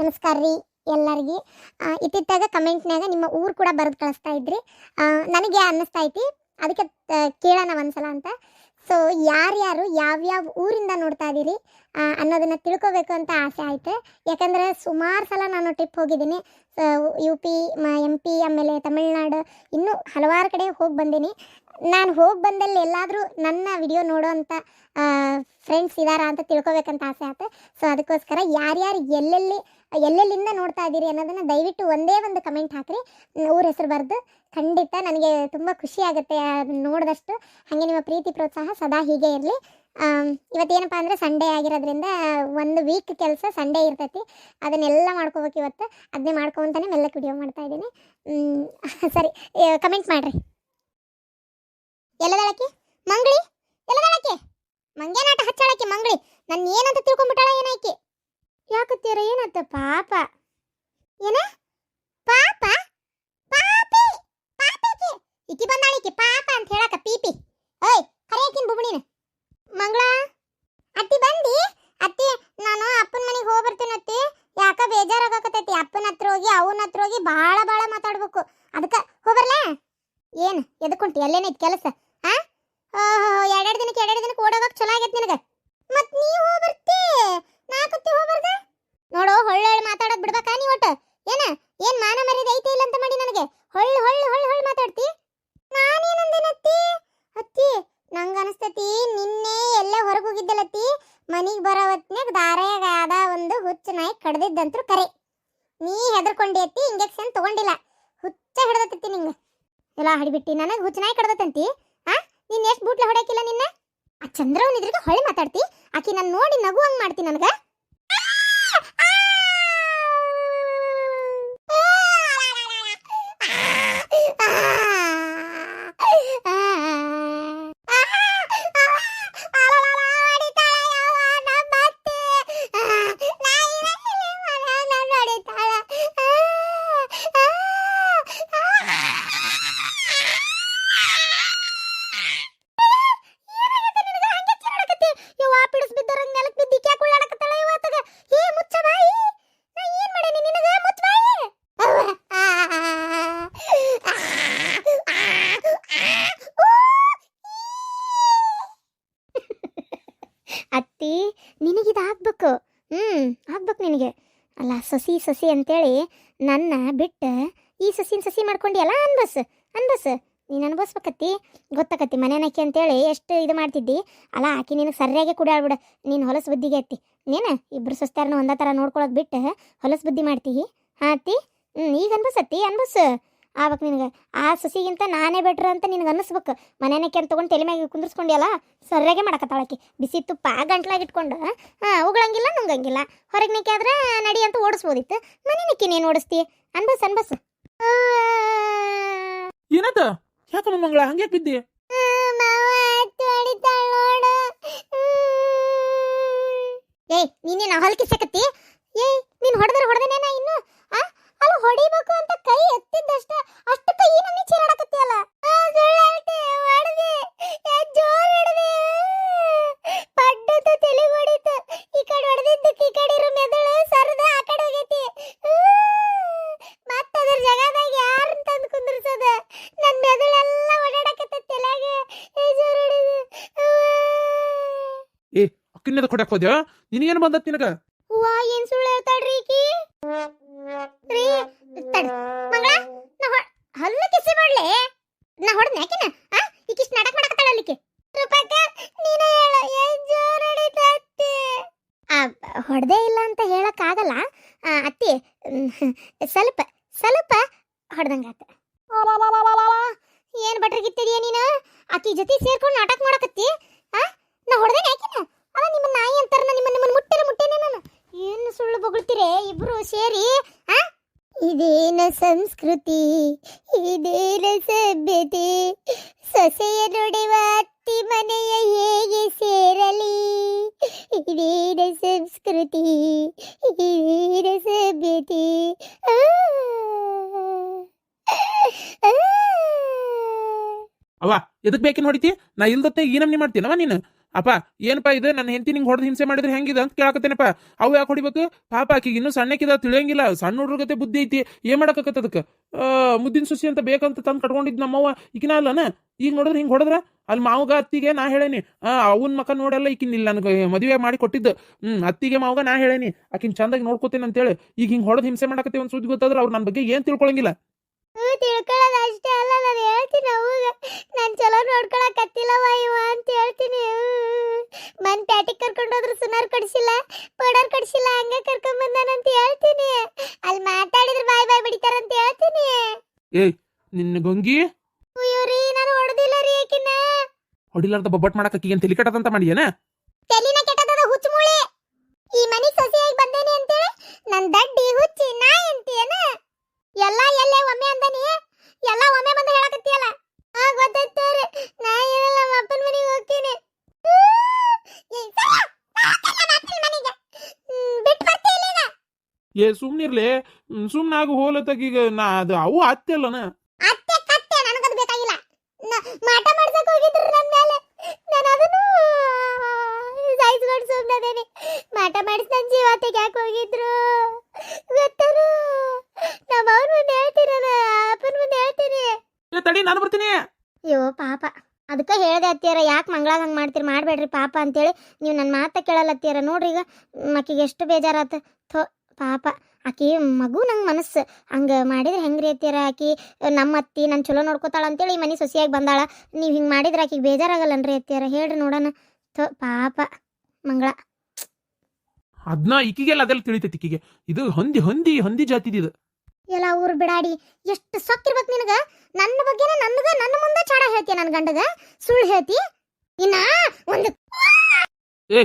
ನಮಸ್ಕಾರ ರೀ ಎಲ್ಲರಿಗೆ. ಇತ್ತಿತ್ತಾಗ ಕಮೆಂಟ್ನಾಗ ನಿಮ್ಮ ಊರು ಕೂಡ ಬರೆದು ಕಳಿಸ್ತಾ ಇದ್ರಿ. ನನಗೆ ಅನ್ನಿಸ್ತಾ ಐತಿ ಅದಕ್ಕೆ ಕೇಳೋಣ ಒಂದ್ಸಲ ಅಂತ. ಸೊ ಯಾರ್ಯಾರು ಯಾವ್ಯಾವ ಊರಿಂದ ನೋಡ್ತಾ ಇದ್ದೀರಿ ಅನ್ನೋದನ್ನು ತಿಳ್ಕೊಬೇಕು ಅಂತ ಆಸೆ ಆಯಿತು. ಯಾಕಂದರೆ ಸುಮಾರು ಸಲ ನಾನು ಟ್ರಿಪ್ ಹೋಗಿದ್ದೀನಿ. UP, MP, ಆಮೇಲೆ ತಮಿಳ್ನಾಡು, ಇನ್ನೂ ಹಲವಾರು ಕಡೆ ಹೋಗಿ ಬಂದೀನಿ. ನಾನು ಹೋಗಿ ಬಂದಲ್ಲಿ ಎಲ್ಲಾದರೂ ನನ್ನ ವಿಡಿಯೋ ನೋಡೋ ಅಂಥ ಫ್ರೆಂಡ್ಸ್ ಇದ್ದಾರಾ ಅಂತ ತಿಳ್ಕೊಬೇಕಂತ ಆಸೆ ಆಯ್ತು. ಸೊ ಅದಕ್ಕೋಸ್ಕರ ಯಾರ್ಯಾರು ಎಲ್ಲೆಲ್ಲಿಂದ ನೋಡ್ತಾ ಇದ್ದೀರಿ ಅನ್ನೋದನ್ನು ದಯವಿಟ್ಟು ಒಂದೇ ಒಂದು ಕಮೆಂಟ್ ಹಾಕಿರಿ, ಊರ ಹೆಸರು ಬರೆದು. ಖಂಡಿತ ನನಗೆ ತುಂಬ ಖುಷಿ ಆಗುತ್ತೆ ಅದನ್ನು ನೋಡಿದಷ್ಟು. ಹಾಗೆ ನಿಮ್ಮ ಪ್ರೀತಿ ಪ್ರೋತ್ಸಾಹ ಸದಾ ಹೀಗೆ ಇರಲಿ. ಇವತ್ತೇನಪ್ಪ ಅಂದರೆ ಸಂಡೇ ಆಗಿರೋದ್ರಿಂದ ಒಂದು ವೀಕ್ ಕೆಲಸ ಸಂಡೇ ಇರ್ತೈತಿ, ಅದನ್ನೆಲ್ಲ ಮಾಡ್ಕೋಬೇಕು ಇವತ್ತು. ಅದನ್ನೇ ಮಾಡ್ಕೊತಾನೆ ಮೆಲ್ಲಕ್ಕೆ ವಿಡಿಯೋ ಮಾಡ್ತಾ ಇದ್ದೀನಿ. ಸರಿ, ಕಮೆಂಟ್ ಮಾಡಿರಿ. ಎಲ್ಲದಳಕ್ಕೆ ಮಂಗಳಿ, ಎಲ್ಲದಳಕ್ಕೆ ಮಂಗೇನಾಟ ಹಚ್ಚಾಳಕ್ಕೆ ಮಂಗಳಿ. ನನ್ನ ಏನಂತ ತಿಳ್ಕೊಂಬಿಟ್ಟಾಳ ಏನಾಯ್ಕೆ? ಯಾಕತ್ತೀರ ಏನಾಯ್ತ? ಪಾಪ ಏನ ಪಾಪ ಪಾಪಿ ಪಾಪಿಕೆ ಇಕ್ಕಿ ಬಂದಾಳಿಕೆ ಪಾಪ ಅಂತ ಹೇಳಕ ಪೀಪಿ. ಏಯ್ ಕರೆಯಕಿನ್ ಬುಬುಣಿನ ಮಂಗಳ ಅತ್ತಿ ಬಂದಿ? ಅತ್ತಿ ನಾನು ಅಪ್ಪನ ಮನೆಗೆ ಹೋಗಿ ಬರ್ತೀನಿ ಅತ್ತಿ. ಯಾಕ ಬೇಜಾರಾಗಕತ್ತೈತಿ. ಅಪ್ಪನ ಹತ್ರ ಹೋಗಿ ಅವನ ಹತ್ರ ಹೋಗಿ ಭಾಳ ಮಾತಾಡ್ಬೇಕು. ಅದಕ್ಕೆ ಹೋಗ್ಬರ್ಲ? ಏನು ಎದಕ್ಕುಂಟಿ? ಅಲ್ಲೇನೈತಿ ಕೆಲಸ? ಎರಡು ದಿನಕ್ಕೆ ಓಡೋಗಕ್ಕೆ ಚಲೋ ಆಗೈತೆ ನಿನಗೆ. ಮತ್ತು ನೀ ಹೋಗ್ಬರ್ತಿ, ನಾಕತ್ತಿ ಹೋಗ್ಬಾರ್ದ? ನೋಡು, ಹೊಳ್ಳು ಮಾತಾಡೋದು ಬಿಡ್ಬೇಕಾ ನೀ ಒಟ್ಟು? ಏನು ಮಾನ ಮರ್ಯಾದೆ ಐತೆ ಇಲ್ಲ ಅಂತ ಮಾಡಿ ನನಗೆ ಹೊಳ್ಳು ಮಾತಾಡ್ತಿ? ನಾನೇನಂದೇನತ್ತಿ? ಅತ್ತಿ ನಂಗೆ ಅನಿಸ್ತೈತಿ ನಿನ್ನೆ ಎಲ್ಲ ಹೊರಗೆ ಹೋಗಿದ್ದಲ್ಲತ್ತಿ, ಮನೆಗೆ ಬರೋ ಹೊತ್ನಾಗ ದಾರ್ಯಾಗ ಆದ ಒಂದು ಹುಚ್ಚು ನಾಯಿ ಕಡ್ದಿದ್ದಂತ್ರು ಕರೆ. ನೀ ಹೆದರ್ಕೊಂಡಿ ಅತ್ತಿ, ಇಂಜೆಕ್ಷನ್ ತಗೊಂಡಿಲ್ಲ, ಹುಚ್ಚ ಹಿಡ್ದತ್ತಿ ನಿಂಗೆ. ಎಲ್ಲ ಹಡಿಬಿಟ್ಟು ನನಗೆ ಹುಚ್ಚು ನಾಯಿ ಕಡ್ದತ್ತಂತಿ. ನೀನು ಎಷ್ಟು ಬೂಟ್ಲ ಹೊಡ್ಯಾಕಿಲ್ಲ ನಿನ್ನ? ಆ ಚಂದ್ರವನ್ ಇದ್ರಿಗೆ ಹೊಳೆ ಮಾತಾಡ್ತಿ. ಆಕಿ ನಾನು ನೋಡಿ ನಗುವಂಗೆ ಮಾಡ್ತಿ ನನಗೆ. ಅತ್ತಿ ನಿನಗಿದು ಆಗ್ಬೇಕು. ಆಗ್ಬೇಕು ನಿನಗೆ. ಅಲ್ಲ ಸೊಸಿ ಅಂತೇಳಿ ನನ್ನ ಬಿಟ್ಟು ಈ ಸಸಿ ಮಾಡ್ಕೊಂಡಿಯಲ್ಲ, ಅನ್ಬಸ್ ನೀನು ಅನ್ಭವಿಸ್ಬೇಕತ್ತಿ. ಗೊತ್ತಾಕತ್ತಿ ಮನೆನಕ್ಕಿ ಅಂತೇಳಿ ಎಷ್ಟು ಇದು ಮಾಡ್ತಿದ್ದಿ ಅಲ್ಲ. ಆಕಿ ನಿನಗೆ ಸರಿಯಾಗಿ ಕುಡಿಯಾಳ್ಬಿಡ. ನೀನು ಹೊಲಸು ಬುದ್ಧಿಗೆ ಅತ್ತಿ. ನೀನು ಇಬ್ಬರು ಸೊಸ್ತಾರನ ಒಂದೇ ಥರ ನೋಡ್ಕೊಳೋದು ಬಿಟ್ಟು ಹೊಲಸು ಬುದ್ಧಿ ಮಾಡ್ತೀವಿ. ಅತ್ತಿ ಈಗ ಅನ್ಬಸ್ ಆವಾಗ ನಿನಗೆ ಆ ಸಸಿಗಿಂತ ನಾನೇ ಬೆಟ್ರ್ ಅಂತ ನಿನಗೆ ಅನ್ನಿಸ್ಬೇಕು. ಮನೆನಕ್ಕೆ ಅಂತ ತೊಗೊಂಡು ತಲೆ ಮ್ಯಾಗೆ ಕುಂದಿರ್ಸ್ಕೊಂಡಿಯಲ್ಲ, ಸರಿಯಾಗೆ ಮಾಡಕತ್ತಾಳಕಿ. ಬಿಸಿ ತುಪ್ಪ ಗಂಟ್ಲಾಗಿ ಇಟ್ಕೊಂಡು ಉಗಳಂಗಿಲ್ಲ ನುಂಗಂಗಿಲ್ಲ. ಹೊರಗೆ ನಿಕ್ಕಿ ಆದ್ರೆ ನಡಿ ಅಂತ ಓಡಿಸ್ಬೋದಿತ್ತು. ಮನೆನಕ್ಕೆ ನೀನು ಓಡಿಸ್ತಿ. ಅನ್ಬಸ್ ಏನದ? ಯಾಕಮ್ಮ ಮಂಗಳ ಹಂಗೆ ಬಿದ್ದಿ? ಏಯ್ ನೀನೇನು ಹೊಲಕ್ಕೆ ಸಕತ್ತಿ? ನೀನು ಹೊಡೆದೇನೇನ ಇನ್ನು? ಅಲ್ಲ ಹೊಡಿಬೇಕು ಅಂತ ಕೈ ಎತ್ತಿದ್ದಷ್ಟ ಅಷ್ಟು ಕೈ ನಮ್ಮಿ ಚೀರಾಡಕತ್ತಿಯಲ್ಲ. ಪಡ್ಡತು ತಲೆ ಹೊಡಿತು. ಈ ಕಡೆ ಹೊಡೆದಿದ್ದಕ್ಕೆ ಈ ಕಡೆ ಇರೋ ಮೆದುಳು ಸರದ ಆ ಕಡೆ ಹೋಗೈತಿ. ಮತ್ತೆ ಅದ್ರ ಜಗದಾಗ ಯಾರನ್ನ ತಂದು ಕುಂದ್ರಸೋದ? ನನ್ನ ಮೆದುಳೆಲ್ಲ ಓಡಾಡಕತ್ತ ತಲೆಗೆ. ಏ ಅಕ್ಕಿನದ ಕೊಡಕ್ ಹೋದ್ಯಾ? ನಿನಗೇನು ಬಂದತ್ ನಿನಗ? ವಾ ಏನ್ ಸುಳ್ಳು ಹೇಳ್ತಾಳ್ರಿ ಈಕಿ. ರೀ ಮಂಗಳ ಹಲ್ಲು ಕಿಸಿ ಮಾಡ್ಲೆ ನಾ ಹೊಡೆದ್ನ ಯಾಕಿನ? ಈಕಿಷ್ಟು ನಾಟಕ ಮಾಡಕತ್ತಾಳ ಅಲ್ಲಿಕ್ಕೆ. ರೂಪಕ್ಕ ನೀನೇ ಹೇಳು, ಏನ್ ಜೋರ್ ಹೊಡಿತತ್ತಿ? ಹೊಡೆದೇ ಇಲ್ಲ ಅಂತ ಹೇಳಕ್ಕಾಗಲ್ಲ ಅತ್ತಿ. ಸ್ವಲ್ಪ ಹೊಡೆದಂಗಾತ. ಏನು ಬಟ್ರಿಗಿತ್ತಿದೀಯ ನೀನು? ಆಕಿ ಜೊತೆ ಸೇರ್ಕೊಂಡು ನಾಟಕ ಮಾಡಕತ್ತಿ. ನಾ ಹೊಡೆದೇನ ಯಾಕಿನ? ಅಲ್ಲ ನಿಮ್ಮ ನಾಯಿ ಅಂತಾರ, ನಿಮ್ಮನ್ನ ಮುಟ್ಟೇನೆ ನಾನು. ಏನು ಸುಳ್ಳು ಬೊಗಳ್ತೀರೇ ಇಬ್ರು ಸೇರಿ? ಇದೇನ ಸಂಸ್ಕೃತಿ, ಇದೇನ ಸಭ್ಯತೆ, ಸೊಸೆಯ ನುಡಿವ ಅತ್ತಿ ಮನೆಯ ಹೇಗೆ ಸೇರಲಿ? ಇದೇನ ಸಂಸ್ಕೃತಿ, ಇದೇನ ಸಭ್ಯತೆ. ಅವ ಎದಕ್ ಬೇಕೇನು ಹೊಡಿತಿ? ನಾ ಇಲ್ದತ್ತೆ ಈ ನಮ್ನಿ ಮಾಡ್ತೀನವ ನೀನು? ಅಪ್ಪ ಏನಪ್ಪ ಇದು ನನ್ನ ಹೆಂಡತಿ ನಿಂಗೆ ಹೊಡೆದು ಹಿಂಸೆ ಮಾಡಿದ್ರೆ ಹೆಂಗಿದೆ ಅಂತ ಕೇಳಕತ್ತೇನಪ್ಪ. ಅವು ಯಾಕೆ ಹೊಡಿಬೇಕು ಪಾಪ, ಆಕಿಗೆ ಇನ್ನೂ ಸಣ್ಣಕ್ಕಿದ ತಿಳಿಯಂಗಿಲ್ಲ, ಸಣ್ಣ ಹುಡುಗತೆ ಬುದ್ಧಿ ಐತಿ, ಏನ್ ಮಾಡಕತ್ತ ಅದಕ್ಕೆ. ಮುದ್ದಿನ ಸುಸಿ ಅಂತ ಬೇಕಂತ ತಂದು ಕಟ್ಕೊಂಡಿದ್ ನಮ್ಮವ್ವ ಈಗಿನ ಅಲ್ಲನ. ಈಗ ನೋಡಿದ್ರೆ ಹಿಂಗೆ ಹೊಡೆದ್ರ ಅಲ್ಲಿ ಮಾವಗ ಅತ್ತಿಗೆ ನಾ ಹೇಳೇನಿ, ಅವನ ಮಕ ನೋಡಲ್ಲ ಈಕಿನ ಇಲ್ಲ ನನಗೆ ಮದುವೆ ಮಾಡಿ ಕೊಟ್ಟಿದ್ದು. ಅತ್ತಿಗೆ ಮಾವಗ ನಾ ಹೇಳೇನಿ ಆಕಿನ ಚಂದಾಗಿ ನೋಡ್ಕೋತೇನೆ ಅಂತೇಳಿ. ಈಗ ಹಿಂಗೆ ಹೊಡೆದು ಹಿಂಸೆ ಮಾಡಕತ್ತೆ ಒಂದು ಸುದ್ದಿ ಗೊತ್ತಾದ್ರೆ ಅವ್ರು ನನ್ನ ಬಗ್ಗೆ ಏನು ತಿಳ್ಕೊಳಂಗಿಲ್ಲ. ತಿಳ್ಕೊಳ್ಳೋದು ಅಷ್ಟೇ ಅಲ್ಲ, ನಾನು ಹೇಳ್ತೀನಿ ಅವಾಗ ನಾನು ಚಲೋ ನೋಡ್ಕೊಳಕತ್ತಿಲ್ಲವ ಇವ ಅಂತ ಹೇಳ್ತೀನಿ. ಮನ್ ಪ್ಯಾಟಿಗೆ ಕರ್ಕೊಂಡೋದ್ರು ಸುನಾರ್ ಕಡ್ಸಿಲ್ಲ, ಪೌಡರ್ ಕಡ್ಸಿಲ್ಲ, ಹಂಗೆ ಕರ್ಕೊಂಡ್ ಬಂದಾನಂತ ಹೇಳ್ತೀನಿ. ಅಲ್ಲಿ ಮಾತಾಡಿದ್ರೆ ಬಾಯ್ ಬಾಯ್ ಬಿಡಿತಾರಂತ ಹೇಳ್ತೀನಿ. ಏಯ್ ನಿನ್ನ ಗಂಗಿ ಅಯ್ಯೋ ರೀ, ನಾನು ಹೊಡೆದಿಲ್ಲ ರೀ ಆಕಿನ. ಹೊಡಿಲಾರ್ದ ಬೊಬ್ಬಟ್ ಮಾಡಕ್ಕೆ ಆಕಿಗೆ ಏನು ತಲೆ ಕಟ್ಟದಂತ ಮಾಡಿಯೇನ? ತಲಿನ ಕೆಟ್ಟದ ಹುಚ್ಚು ಮೂಳೆ. ಈ ಮನೆಗೆ ಸೊಸೆಯಾಗಿ ಬಂದೇನಿ ಅಂತೇಳಿ ನನ್ನ ದಡ್ಡಿ ಹುಚ್ಚಿ ನಾ ಎಂತೀಯನ? ಎಲ್ಲ ಎಲ್ಲೇ ಒಮ್ಮೆ ಅಂದಾನಿ, ಎಲ್ಲ ಒಮ್ಮೆ ಬಂದು ಹೇಳಕತ್ತೀಯಲ್ಲ. ಗೊತ್ತಾಯ್ತಾರೆ, ನಾ ಏನಲ್ಲ ನಮ್ಮ ಅಪ್ಪನ ಮನೆಗೆ ಹೋಗ್ತೀನಿ. ಬಿಟ್ಟು ಬರ್ತೀನಿ ಈಗ. ಏ ಸುಮ್ನಿರ್ಲಿ, ಸುಮ್ನಾಗು ಹೋಲತ್ತಾಗೀಗ ನಾ ಅದು ಅವು ಅತ್ತೆ ಅಲ್ಲನ. ಅತ್ತೆ ಕತ್ತೆ ನನಗದು ಬೇಕಾಗಿಲ್ಲ. ಮಾಟ ಮಾಡ್ಸಕ್ ಹೋಗಿದ್ರು ನನ್ನ ಮೇಲೆ, ನಾನು ಅದನ್ನು ಸಾಯಿಸ್ಕೊಂಡು ಸುಮ್ಮನೆ ಮಾಟ ಮಾಡಿಸಿ ನನ್ನ ಜೀವ ತೆಗ್ಯಾಕೆ ಹೋಗಿದ್ರು ಗೊತ್ತಾರು. ನಮ್ಮ ಅವ್ರ ಮುಂದೆ ಹೇಳ್ತೀರಲ್ಲ, ಅಪ್ಪನ ಮುಂದೆ ಹೇಳ್ತೀನಿ. ತಡಿ ನಾನು ಬರ್ತೀನಿ. ಅಯ್ಯೋ ಪಾಪ, ಅದಕ್ಕೆ ಹೇಳ್ದೆ ಅತ್ತಿಯರ, ಯಾಕೆ ಮಂಗಳಾಗ ಹಂಗೆ ಮಾಡ್ತೀರಿ, ಮಾಡಬೇಡ್ರಿ ಪಾಪ ಅಂತೇಳಿ. ನೀವು ನನ್ನ ಮಾತ ಕೇಳಲ್ಲತ್ತೀರ ನೋಡ್ರಿ. ಈಗ ಆಕಿಗೆ ಎಷ್ಟು ಬೇಜಾರಾತ. ಥೋ ಪಾಪ, ಆಕಿ ಮಗು ನಂಗೆ ಮನಸ್ಸು ಹಂಗೆ ಮಾಡಿದ್ರೆ ಹೆಂಗ್ರಿ ಅತ್ತಿಯರ? ಆಕಿ ನಮ್ಮ ಅತ್ತಿ ನಾನು ಚಲೋ ನೋಡ್ಕೋತಾಳ ಅಂತೇಳಿ ಈ ಮನೆ ಸೊಸೆಯಾಗಿ ಬಂದಾಳ. ನೀವು ಹಿಂಗೆ ಮಾಡಿದ್ರೆ ಆಕಿಗೆ ಬೇಜಾರಾಗಲ್ಲನ್ರಿ ಅತ್ತಿಯರ? ಹೇಳ್ರಿ ನೋಡೋಣ. ಥೋ ಪಾಪ ಮಂಗಳ. ಅದನ್ನ ಈಕಿಗೆಲ್ಲ ಅದೆಲ್ಲ ತಿಳಿತೈತಿ. ಈಕಿಗೆ ಇದು ಹೊಂದಿ ಹೊಂದಿ ಹೊಂದಿ ಜಾತಿದಿದು. ಎಲ್ಲ ಊರು ಬಿಡಾಡಿ, ಎಷ್ಟು ಸೊಕ್ಕಿರ್ಬೇಕು ನಿನಗ. ನನ್ನ ಬಗ್ಗೆನ ನನ್ನ ಮುಂದೆ ಚಾಡ ಹೇಳ್ತೀಯ, ನನ್ನ ಗಂಡಗ ಸುಳ್ಳು ಹೇಳ್ತಿ. ಇನ್ನ ಒಂದು ಏ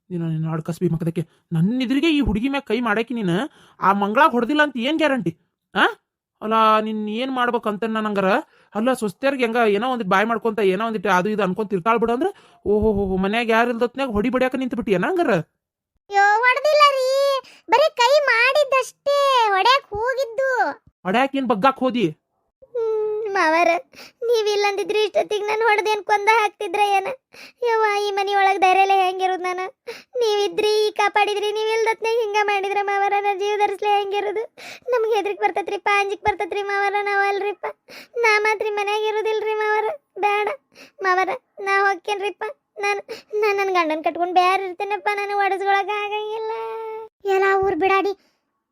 ನೀನು ನಿನ್ನ ಆಡ್ಕಸ್ಬಿ ಮಕ್ಕದಕ್ಕೆ ನನ್ನ ಎದುರಿಗೆ ಈ ಹುಡುಗಿ ಮ್ಯಾಗ ಕೈ ಮಾಡಾಕಿ ನೀನು ಆ ಮಂಗಳಾಗ ಹೊಡೆದಿಲ್ಲ ಅಂತ ಏನು ಗ್ಯಾರಂಟಿ? ಅಲ್ಲ ನಿನ್ನ ಏನು ಮಾಡ್ಬೇಕಂತ ನಂಗರ. ಅಲ್ಲ ಸ್ವಸ್ಥರ್ಗೆ ಹೆಂಗ ಏನೋ ಒಂದಿಟ್ಟು ಬಾಯ್ ಮಾಡ್ಕೊಂತ ಏನೋ ಒಂದಿಟ್ಟು ಅದು ಇದು ಅನ್ಕೊಂತ ಇರ್ತಾಳ ಬಿಡು ಅಂದ್ರೆ, ಓಹೋ ಮನ್ಯಾಗ ಯಾರು ಇಲ್ದತ್ನಾಗ ಹೊಡಿ ಬಡಿಯಾಕ ನಿಂತು ಬಿಟ್ಟಿಯ ನಂಗರ? ಅಯ್ಯೋ ಹೊಡೆದಿಲ್ಲ ರೀ, ಬರೀ ಕೈ ಮಾಡಿದ್ದಷ್ಟೇ, ಹೊಡ್ಯಾಕ್ ಹೋಗಿದ್ದು. ಹೊಡ್ಯಾಕ ಏನು ಬಗ್ಗಾಕ್ ಹೋದಿ? ಮಾವರ, ನೀವಿಲ್ಲಂದಿದ್ರಿ ಇಷ್ಟೊತ್ತಿಗೆ ನಾನು ಹೊಡೆದೆ ಅನ್ಕೊಂಡ ಹಾಕ್ತಿದ್ರ ಏನ? ಯವ್ವ, ಈ ಮನಿ ಒಳಗೆ ಧೈರ್ಯಲೆ ಹೆಂಗಿರೋದು ನಾನು? ನೀವಿದ್ರಿ ಕಾಪಾಡಿದ್ರಿ, ನೀವಿಲ್ದತ್ನಾಗ ಹಿಂಗ ಮಾಡಿದ್ರ ಮಾವರ, ನನ್ನ ಜೀವ ಧರಿಸ್ಲೆ ಹೆಂಗಿರೋದು? ನಮ್ಗೆ ಹೆದ್ರಿಕ್ ಬರ್ತೈತ್ರಿಪ್ಪ, ಅಂಜಿಕ್ ಬರ್ತೈತ್ರಿ ಮಾವರ. ನಾವು ಅಲ್ರಿಪ್ಪ, ನಾ ಮಾತ್ರಿ ಮನ್ಯಾಗ ಇರೋದಿಲ್ರಿ ಮಾವರ. ಬೇಡ ಮಾವರ, ನಾ ಹೋಗ್ತೇನ್ರಿಪ್ಪ. ನಾನು ನನ್ನ ಗಂಡನ ಕಟ್ಕೊಂಡು ಬೇರೆ ಇರ್ತೇನಪ್ಪ, ನಾನು ಒಡಸ್ಕೊಳಕ ಆಗಂಗಿಲ್ಲ. ಎಲ್ಲ ಊರ್ ಬಿಡಾಡಿ,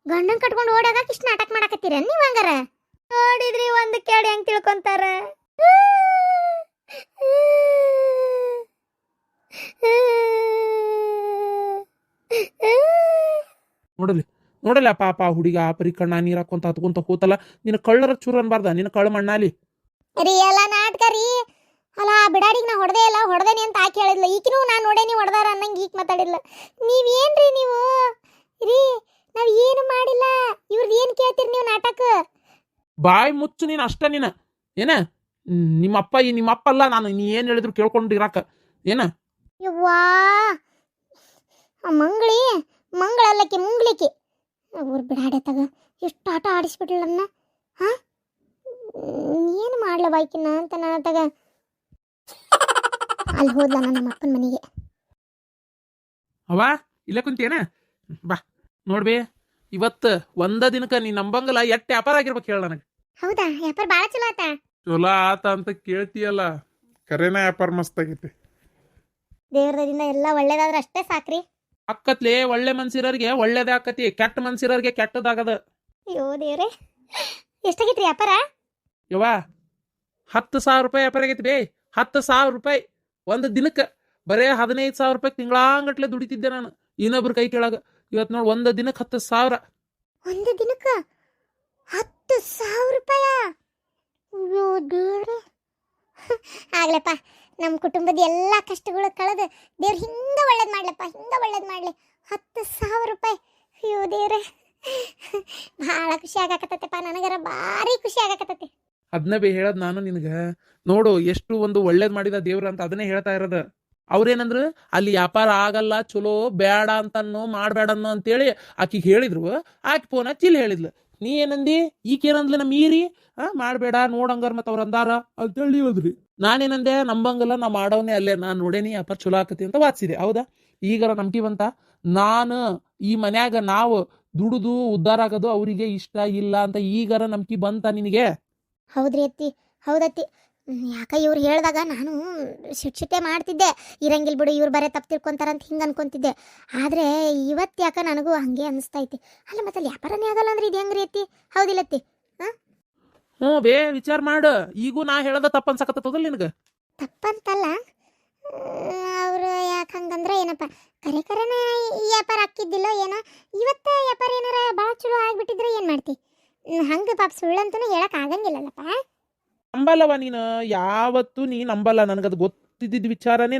ಗಂಡನ್ ಕಟ್ಕೊಂಡು ಓಡಾಗ ಇಷ್ಟು ನಾಟಕ ಮಾಡಕತ್ತೀರ ನೀವು? ಹಂಗಾರ ನೋಡಿದ್ರಿ ಒಂದು ಕೇಳಿ ಹೆಂಗ್ ತಿಳ್ಕೊಂತಾರ. ನೋಡಲ್ಲ ಪಾಪ ಹುಡುಗ ಪರಿ ಕಣ್ಣ ನೀರ್ ಹಾಕೊಂತ ಹತ್ಕೊಂತ ಹೋತಲ್ಲ. ನಿನ್ನ ಕಳ್ಳರ ಚೂರು ಅನ್ಬಾರ್ದ, ನಿನ್ನ ಕಳ್ಳ ಮಣ್ಣಾಲಿ ರೀ. ಎಲ್ಲ ನಾಟಕ ರೀ. ಅಲ್ಲ ಬಿಡಾಡಿಗೆ ನಾ ಹೊಡೆದೇ ಇಲ್ಲ, ಹೊಡೆದೇನಿ ಅಂತ ಆಕೆ ಹೇಳಿದ್ಲ. ಈಕಿನೂ ನಾನು ನೋಡೇನಿ ಹೊಡೆದಾರ ಅನ್ನಂಗೆ ಈಕ್ ಮಾತಾಡಿಲ್ಲ. ನೀವೇನ್ರಿ ನೀವು ರೀ? ನಾವ್ ಏನು ಮಾಡಿಲ್ಲ. ಇವ್ರದ್ದು ಏನು ಕೇಳ್ತೀರಿ ನೀವು ನಾಟಕ? ಬಾಯ್ ಮುಚ್ಚು ನೀನು ಅಷ್ಟ. ನೀನು ಏನ ನಿಮ್ಮಪ್ಪ ಅಲ್ಲ ನಾನು, ನೀ ಏನು ಹೇಳಿದ್ರು ಕೇಳ್ಕೊಂಡು ಇರಾಕ ಏನ? ಯವ್ವಾ, ಮಂಗಳಲ್ಲಕ್ಕೆ ಮುಂಗ್ಲಿಕ್ಕೆ ಊರ್ ಬಿಡಾಡೆ ತಗ ಎಷ್ಟು ಆಟ ಆಡಿಸ್ಬಿಟ್ಲನ್ನ. ಏನು ಮಾಡ್ಲ ಬಾಯ್ಕಿನ ಅಂತ ನಾನು ತಗ ಅಲ್ಲಿ ಹೋದ್ಲ ನಮ್ಮ ಅಪ್ಪನ ಮನೆಗೆ. ಅವ ಇಲ್ಲ ಕುಂತೇನ? ಬಾ ನೋಡ್ಬೇ, ಇವತ್ತು ಒಂದ ದಿನಕ್ಕ ನೀ ನಂಬಂಗಲ್ಲ ಎಟ್ಟು ವ್ಯಾಪಾರ ಆಗಿರ್ಬೇಕು ಹೇಳ ನನಗೆ. ಹೌದಾ? ವ್ಯಾಪಾರ ಭಾಳ ಚಲೋ ಆತ? ಚಲೋ ಆತ ಅಂತ ಕೇಳ್ತೀಯಲ್ಲ, ಕರೆನ ವ್ಯಾಪಾರ ಮಸ್ತ್ ಆಗೈತಿ. ದೇವ್ರದಿಂದ ಎಲ್ಲ ಒಳ್ಳೇದಾದ್ರೆ ಅಷ್ಟೇ ಸಾಕ್ರಿ. ಅಕ್ಕತ್ಲೆ ಒಳ್ಳೆ ಮನ್ಸಿರೋರಿಗೆ ಒಳ್ಳೇದೇ ಆಕತಿ, ಕೆಟ್ಟ ಮನ್ಸಿರೋರಿಗೆ ಕೆಟ್ಟದಾಗದ. ಅಯ್ಯೋ ದೇವ್ರೆ, ಎಷ್ಟಾಗೈತ್ರಿ ವ್ಯಾಪಾರ? ಯವ್ವ 10,000 ರೂಪಾಯಿ ವ್ಯಾಪಾರ ಆಗೈತಿ ಬೇ. 10,000 ರೂಪಾಯಿ ಒಂದು ದಿನಕ್ಕೆ. ಬರೇ 15,000 ರೂಪಾಯಿ ತಿಂಗಳಾಂಗಟ್ಲೆ ದುಡಿತಿದ್ದೆ ನಾನು ಇನ್ನೊಬ್ರ ಕೈ ಕೆಳಗ. ಇವತ್ತು ನೋಡಿ ಒಂದು ದಿನಕ್ಕೆ 10,000. ಒಂದು ದಿನಕ್ಕೆ 10,000 ರೂಪಾಯ? ಅಯ್ಯೋ ದೇವ್ರೆ, ಆಗ್ಲಪ್ಪ, ನಮ್ಮ ಕುಟುಂಬದ ಎಲ್ಲ ಕಷ್ಟಗಳು ಕಳೆದು ದೇವ್ರು ಹಿಂಗ ಒಳ್ಳೇದು ಮಾಡ್ಲಪ್ಪ, ಹಿಂಗ ಒಳ್ಳೇದು ಮಾಡ್ಲಿ. 10,000 ರೂಪಾಯಿ, ಅಯ್ಯೋ ದೇವ್ರೆ, ಭಾಳ ಖುಷಿ ಆಗಾಕತ್ತೈತಪ್ಪ ನನಗರ, ಭಾರಿ ಖುಷಿ ಆಗಾಕತ್ತೈತಿ. ಅದನ್ನ ಬೇ ಹೇಳದ್ ನಾನು ನಿನಗ. ನೋಡು ಎಷ್ಟು ಒಂದು ಒಳ್ಳೇದ್ ಮಾಡಿದ ದೇವ್ರ ಅಂತ ಅದನ್ನೇ ಹೇಳ್ತಾ ಇರೋದು. ಅವ್ರೇನಂದ್ರು ಅಲ್ಲಿ ವ್ಯಾಪಾರ ಆಗಲ್ಲ, ಚಲೋ ಬೇಡ ಅಂತನೋ ಮಾಡಬೇಡನ್ನೋ ಅಂತೇಳಿ ಆಕಿಗೆ ಹೇಳಿದ್ರು. ಆಕಿ ಫೋನ್ ಹಚ್ಚಿ ಇಲ್ಲಿ ಹೇಳಿದ್ಲು, ನೀ ಏನಂದಿ ಈಕೇನಂದ್ಲ ನಮ್ಮ ಮೀರಿ ಮಾಡಬೇಡ ನೋಡಂಗಾರ ಮತ್ತು ಅವ್ರು ಅಂದಾರ ಅಂತೇಳಿ ಹೋದ್ರಿ. ನಾನೇನಂದೆ ನಂಬಂಗಲ್ಲ, ನಾ ಮಾಡವನೇ ಅಲ್ಲೇ, ನಾನು ನೋಡೇನಿ ವ್ಯಾಪಾರ ಚಲೋ ಆಕತಿ ಅಂತ ವಾಚಿಸಿದೆ. ಹೌದಾ? ಈಗಾರ ನಂಬಿಕೆ ಬಂತ? ನಾನು ಈ ಮನ್ಯಾಗ ನಾವು ದುಡುದು ಉದ್ಧಾರ ಆಗೋದು ಅವರಿಗೆ ಇಷ್ಟ ಇಲ್ಲ ಅಂತ ಈಗಾರ ನಂಬಿಕೆ ಬಂತ ನಿನಗೆ? ಹೌದ್ರಿ ಅತ್ತಿ, ಹೌದತ್ತಿ. ಯಾಕ ಇವ್ರು ಹೇಳಿದಾಗ ನಾನು ಶಿಕ್ಷೆ ಮಾಡ್ತಿದ್ದೆ, ಇರಂಗಿಲ್ ಬಿಡು ಇವ್ರು ಬರೇ ತಪ್ಪು ತಿಳ್ಕೊಂತಾರಂತ ಹಿಂಗೆ ಅನ್ಕೊಂತಿದ್ದೆ. ಆದರೆ ಇವತ್ತು ಯಾಕ ನನಗೂ ಹಂಗೆ ಅನಿಸ್ತೈತಿ. ಅಲ್ಲ ಮತ್ತೆ ಅಲ್ಲಿ ವ್ಯಾಪಾರನೇ ಆಗಲ್ಲ ಅಂದ್ರೆ ಇದು ಹೆಂಗ್ರಿ ಅತ್ತಿ? ಹೌದಿಲ್ಲತ್ತಿ? ಹ್ಞೂ ಬೇ, ವಿಚಾರ ಮಾಡು. ಈಗೂ ನಾ ಹೇಳದ ತಪ್ಪು ಅನ್ಸಕತ್ತದಲ್ಲ ನಿನಗೆ? ತಪ್ಪಂತಲ್ಲ, ಅವರು ಯಾಕೆ ಹಂಗಂದ್ರೆ ಏನಪ್ಪ, ಕರೆನೇ ಈ ವ್ಯಾಪಾರ ಹಾಕಿದ್ದಿಲ್ಲ ಏನೋ, ಇವತ್ತು ವ್ಯಾಪಾರ ಏನಾರ ಭಾಳ ಚಲೋ ಆಗಿಬಿಟ್ಟಿದ್ರೆ ಏನು ಮಾಡ್ತಿ? ಹಂಗೆ ಪಾಪ ಸುಳ್ಳಂತೂ ಹೇಳಕ್ ಆಗಂಗಿಲ್ಲಲ್ಲಪ್ಪ. ನಂಬಲ್ಲವ ನೀನು, ಯಾವತ್ತೂ ನೀ ನಂಬಲ್ಲ. ನನಗದು ಗೊತ್ತಿದ್ದ ವಿಚಾರನೇ.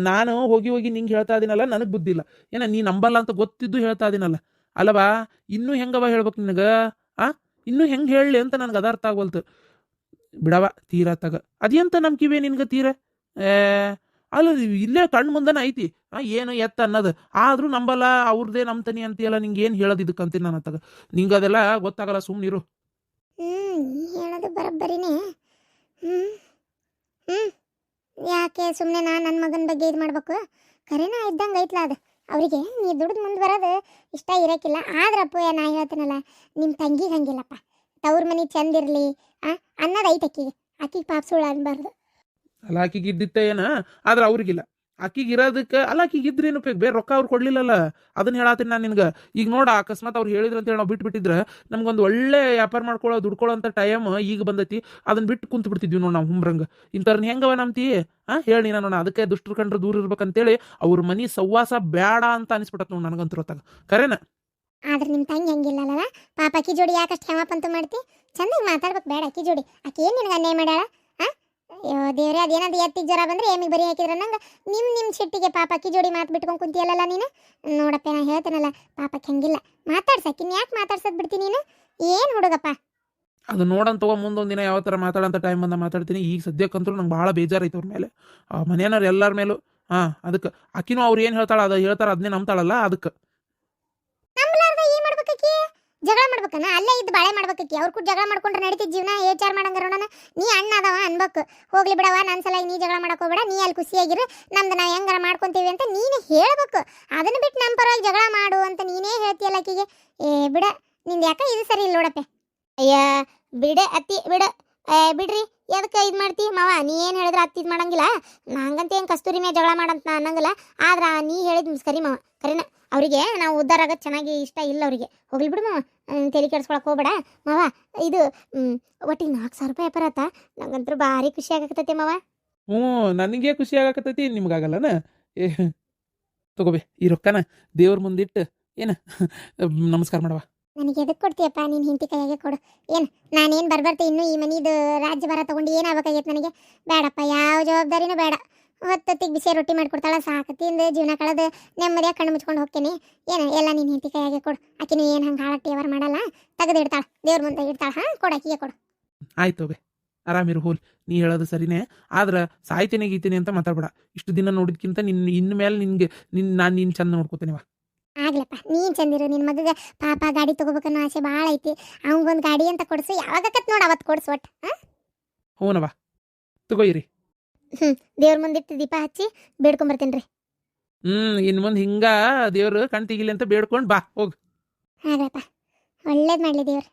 ನಾನು ಹೋಗಿ ನಿಂಗೆ ಹೇಳ್ತಾ ಇದೀನಲ್ಲ, ನನಗೆ ಬುದ್ಧಿಲ್ಲ. ನೀ ನಂಬಲ್ಲ ಅಂತ ಗೊತ್ತಿದ್ದು ಹೇಳ್ತಾ ಇದೀನಲ್ಲ. ಅಲ್ಲವಾ, ಇನ್ನೂ ಹೆಂಗವ ಹೇಳ್ಬೇಕು ನಿನಗೆ? ಇನ್ನೂ ಹೆಂಗೆ ಹೇಳಲಿ ಅಂತ ನನಗೆ ಅದು ಅರ್ಥ ಆಗೋಲ್ತು. ಬಿಡವ, ತೀರ ತಗ. ಅದೆಂತ ನಂಬಿಕೆ ನಿನ್ಗೆ ತೀರ? ಅಲ್ಲ, ಇಲ್ಲೇ ಕಣ್ಣು ಮುಂದೆನೇ ಐತಿ ಏನು ಎತ್ತ ಅನ್ನೋದು, ಆದರೂ ನಂಬಲ್ಲ. ಅವ್ರದ್ದೇ ನಂಬ್ತಾನೆ ಅಂತೀಯಲ್ಲ, ನಿಂಗೆ ಏನು ಹೇಳೋದು ಇದಕ್ಕಂತೀನಿ ನಾನು ಅತ್ತಾಗ. ನಿಂಗೆ ಅದೆಲ್ಲ ಗೊತ್ತಾಗಲ್ಲ, ಸುಮ್ಮನಿರು. ಹೇಳೋದು ಬರೋಬ್ಬರಿನೇ. ಯಾಕೆ ಸುಮ್ಮನೆ ನಾನು ನನ್ನ ಮಗನ ಬಗ್ಗೆ ಇದು ಮಾಡ್ಬೇಕು? ಕರೆನ ಇದ್ದಂಗೆ ಐತ್ಲ ಅದು. ಅವರಿಗೆ ನೀ ದುಡ್ದು ಮುಂದೆ ಬರೋದು ಇಷ್ಟ ಇರೋಕ್ಕಿಲ್ಲ. ಆದ್ರಪ್ಪ ನಾ ಹೇಳ್ತೀನಲ್ಲ, ನಿಮ್ಮ ತಂಗಿಗೆ ಹಂಗಿಲ್ಲಪ್ಪ. ತವ್ರ ಮನೆ ಚಂದಿರಲಿ ಅನ್ನೋದು ಐತೆ ಆಕಿಗೆ. ಆಕಿಗೆ ಪಾಪ ಸುಳ್ಳು ಅನ್ಬಾರ್ದು. ಅಲ್ಲ, ಆಕಿಗೆ ಇದ್ದಿತ್ತೆ ಏನ, ಆದ್ರೆ ಅವ್ರಿಗಿಲ್ಲ. ಆಕಿಗೆ ಇರೋದಕ್ಕೆ ಅಲ್ಲ, ಆಕಿಗೆ ಇದ್ರೇನು ಬೇರೆ ರೊಕ್ಕ ಅವ್ರು ಕೊಡ್ಲಿಲ್ಲಲ್ಲ. ಅದನ್ನ ಹೇಳತ್ತೀನಿ ನಾನು ನಿನ್ಗೆ. ಈಗ ನೋಡ, ಅಕಸ್ಮಾತ್ ಅವ್ರು ಹೇಳಿದ್ರು ಅಂತೇಳಿ ನಾವು ಬಿಟ್ಬಿಟ್ಟಿದ್ರೆ ನಮ್ಗೊಂದು ಒಳ್ಳೆ ವ್ಯಾಪಾರ ಮಾಡ್ಕೊಳ್ಳೋ ದುಡ್ಕೊಳ್ಳೋ ಅಂತ ಟೈಮ್ ಈಗ ಬಂದೈತಿ. ಅದನ್ನ ಬಿಟ್ಟು ಕುಂತು ಬಿಡ್ತಿದ್ವಿ ನೋಡಿ ನಾವು ಹುಮ್ರಂಗ. ಇಂಥವ್ರನ್ನ ಹೆಂಗವ ನಂಬ್ತಿ? ಹೇಳಿ ನೀನು ನೋಡ. ಅದಕ್ಕೆ ದುಷ್ಟರು ಕಂಡ್ರೆ ದೂರ ಇರ್ಬೇಕಂತೇಳಿ ಅವ್ರ ಮನಿ ಸವ್ವಾಸ ಬೇಡ ಅಂತ ಅನಿಸ್ಬಿಟ್ಟತ್ ನೋಡಿ ನನಗಂತೂ. ಕರೆನ ಆದ್ರೆ ನಿಮ್ಮ ತಂಗಿ ಹಂಗಿಲ್ಲಲ್ಲ ಪಾಪ. ಅಕ್ಕಿ ಜೋಡಿ ಯಾಕಷ್ಟು ಹೆಮಪಂತು ಮಾಡ್ತಿ? ಚಂದಾಗಿ ಮಾತಾಡ್ಬೇಕು ಬೇಡ ಅಕ್ಕಿ ಜೋಡಿ. ಆಕೆ ಏನು ನಿನಗೆ ಅನ್ಯಾಯ ಮಾಡ್ಯಾಳ? ಅಯ್ಯೋ ದೇವ್ರೆ, ಅದೇನಾದ್ರು ಎತ್ತಿಗೆ ಜ್ವರ ಬಂದ್ರೆ ಏಮಿಗೆ ಬರಿ ಹಾಕಿದ್ರ ನಂಗೆ ನಿಮ್ಮ ಸಿಟ್ಟಿಗೆ ಪಾಪ ಅಕ್ಕಿ ಜೋಡಿ ಮಾತು ಬಿಟ್ಕೊಂಡು ಕುಂತಿಯಲ್ಲ ನೀನು. ನೋಡಪ್ಪ, ನಾ ಹೇಳ್ತೇನಲ್ಲ, ಪಾಪಕ್ಕೆ ಹಂಗಿಲ್ಲ. ಮಾತಾಡ್ಸಕ್ಕಿನ್ ಯಾಕೆ ಮಾತಾಡ್ಸೋದು ಬಿಡ್ತೀನಿ ನೀನು? ಏನು ಹುಡುಗಪ್ಪ ಅದು ನೋಡೋಣ ತಗೋ. ಮುಂದೊಂದಿನ ಯಾವ ಥರ ಮಾತಾಡೋಂಥ ಟೈಮ್ ಬಂದ ಮಾತಾಡ್ತೀನಿ. ಈಗ ಸದ್ಯಕ್ಕಂತೂ ನಂಗೆ ಭಾಳ ಬೇಜಾರೈತೆ ಅವ್ರ ಮೇಲೆ, ಮನೆಯವ್ರು ಎಲ್ಲರ ಮೇಲೂ. ಅದಕ್ಕೆ ಆಕಿನೂ ಅವ್ರು ಏನು ಹೇಳ್ತಾಳೆ ಅದು ಹೇಳ್ತಾರೆ, ಅದನ್ನೇ ನಂಬ್ತಾಳಲ್ಲ. ಅದಕ್ಕೆ ನಂಬಲಾರ್ದ ಏನು ಮಾಡ್ಬೇಕಿ? ಜಗಳ ಮಾಡ್ಬೇಕನ? ಅಲ್ಲೇ ಇದ್ದು ಬಾಳೆ ಮಾಡ್ಬೇಕಿ. ಅವ್ರು ಕೂಡ ಜಗಳ ಮಾಡ್ಕೊಂಡ್ರೆ ನಡೀತಿದ್ ಜೀವನ. ವಿಚಾರ ಮಾಡಂಗಾರ ನಾನು. ನೀ ಅಣ್ಣ ಅದಾವ ಅನ್ಬೇಕು. ಹೋಗ್ಲಿ ಬಿಡವ, ನನ್ನ ಸಲ ನೀ ಜಗಳ ಮಾಡಕ್ ಹೋಗ್ಬೇಡ, ನೀ ಅಲ್ಲಿ ಖುಷಿಯಾಗಿರು, ನಮ್ದು ನಾವು ಹೆಂಗಾರ ಮಾಡ್ಕೊಂತೀವಿ ಅಂತ ನೀನು ಹೇಳ್ಬೇಕು. ಅದನ್ನ ಬಿಟ್ಟು ನಮ್ಮ ಪರವಾಗಿ ಜಗಳ ಮಾಡು ಅಂತ ನೀನೇ ಹೇಳ್ತೀಯಲ್ಲ ಆಕಿಗೆ. ಬಿಡ, ನಿಂದು ಯಾಕೆ ಇದು ಸರಿ ಇಲ್ಲ ನೋಡಪ್ಪ. ಅಯ್ಯ ಬಿಡೆ ಅತ್ತಿ, ಬಿಡ. ಬಿಡ್ರಿ, ಎದಕ್ಕೆ ಇದು ಮಾಡ್ತಿ ಮಾವ? ನೀ ಏನು ಹೇಳಿದ್ರೆ ಅತ್ತಿ ಇದು ಮಾಡಂಗಿಲ್ಲ. ನಂಗಂತ ಏನು ಕಸ್ತೂರಿ ಮೇಲೆ ಜಗಳ ಮಾಡಂತ ಅನ್ನಂಗಿಲ್ಲ. ಆದ್ರೆ ನೀ ಹೇಳಿದ್ ಸರಿ ಮಾವ, ಕರಿನ. ಅವರಿಗೆ ನಾವು ಉದ್ಧಾರ ಆಗೋದು ಚೆನ್ನಾಗಿ ಇಷ್ಟ ಇಲ್ಲ ಅವರಿಗೆ. ಹೋಗ್ಲಿ ಬಿಡು ಮಾವ, ತಲೆ ಕೆಡ್ಸ್ಕೊಳಕ್ಕೆ ಹೋಗ್ಬೇಡ ಮಾವ. ಇದು ಒಟ್ಟಿಗೆ 4,000 ರೂಪಾಯಿ ವ್ಯಾಪಾರ ಆತ. ನಂಗಂತೂ ಭಾರಿ ಖುಷಿ ಆಗಕತ್ತೈತೆ ಮಾವ. ನನಗೆ ಖುಷಿ ಆಗಕತ್ತೈತಿ, ನಿಮ್ಗಾಗಲ್ಲನ? ತಗೋಬೇ ಈ ರೊಕ್ಕನ ದೇವ್ರ ಮುಂದಿಟ್ಟು ನಮಸ್ಕಾರ ಮಾಡವ. ನನಗೆ ಎದಕ್ಕೆ ಕೊಡ್ತೀಯಪ್ಪ? ನೀನು ಹಿಂತಿ ಕೈಯಾಗೆ ಕೊಡು. ಏನು ನಾನೇನು ಬರ್ಬರ್ತೆ ಇನ್ನೂ ಈ ಮನಿದು ರಾಜ್ಯಭಾರ ತೊಗೊಂಡು ಏನಾಗಬೇಕಾಗೈತೆ ನನಗೆ? ಬೇಡಪ್ಪ, ಯಾವ ಜವಾಬ್ದಾರಿನೂ ಬೇಡ. ಹೊತ್ತಿಗೆ ಬಿಸಿ ರೊಟ್ಟಿ ಮಾಡಿಕೊಡ್ತಾಳ, ಸಾಕು ತಿಂದು ಜೀವನ ಕಳೆದು ನೆಮ್ಮದಿಯಾಗಿ ಕಣ್ಣು ಮುಚ್ಕೊಂಡು ಹೋಗ್ತೀನಿ. ಏನು ಎಲ್ಲ ನೀನು ಹಿಂತಿ ಕೈಯಾಗೆ ಕೊಡು. ಆಕಿನೂ ಏನು ಹಂಗೆ ಹಾಳಟ್ಟಿ ಅವ್ರು ಮಾಡಲ್ಲ, ತೆಗೆದು ಇಡ್ತಾಳೆ, ದೇವ್ರ ಮುಂದೆ ಇಡ್ತಾಳೆ. ಕೊಡು, ಆಕಿಗೆ ಕೊಡು. ಆಯ್ತು ಬೇ, ಆರಾಮಿರು. ಹೋಲ್, ನೀ ಹೇಳೋದು ಸರಿನೇ. ಆದ್ರೆ ಸಾಯ್ತೇನೆ ಗೀತೀನಿ ಅಂತ ಮಾತಾಡ್ಬೇಡ. ಇಷ್ಟು ದಿನ ನೋಡಿದ್ಕಿಂತ ಇನ್ನು ಮೇಲೆ ನಾನು ನೀನು ಚಂದ ನೋಡ್ಕೋತೇನಿವ. ಆಗ್ಲಪ್ಪ, ನೀನು ಚಂದಿರು. ನಿನ್ನ ಮಗಗೆ ಪಾಪ ಗಾಡಿ ತೊಗೋಬೇಕನ್ನೋ ಆಸೆ ಭಾಳ ಐತಿ. ಅವಂಗೊಂದು ಗಾಡಿ ಅಂತ ಕೊಡಿಸು. ಯಾವಾಗಕತ್ ನೋಡಿ ಅವತ್ತು ಕೊಡಿಸು ಒಟ್ಟು. ಹ್ಞೂನವ, ತಗೋಯಿರಿ. ದೇವ್ರ ಮುಂದಿಟ್ಟು ದೀಪ ಹಚ್ಚಿ ಬೇಡ್ಕೊಂಬರ್ತೀನಿ ರೀ. ಇನ್ನು ಮುಂದೆ ಹಿಂಗ ದೇವ್ರು ಕಣ್ ತೆಗಿಲಿ ಅಂತ ಬೇಡ್ಕೊಂಡು ಬಾ ಹೋಗು. ಆಗ್ಲಪ್ಪ, ಒಳ್ಳೇದು ಮಾಡಲಿ ದೇವ್ರು.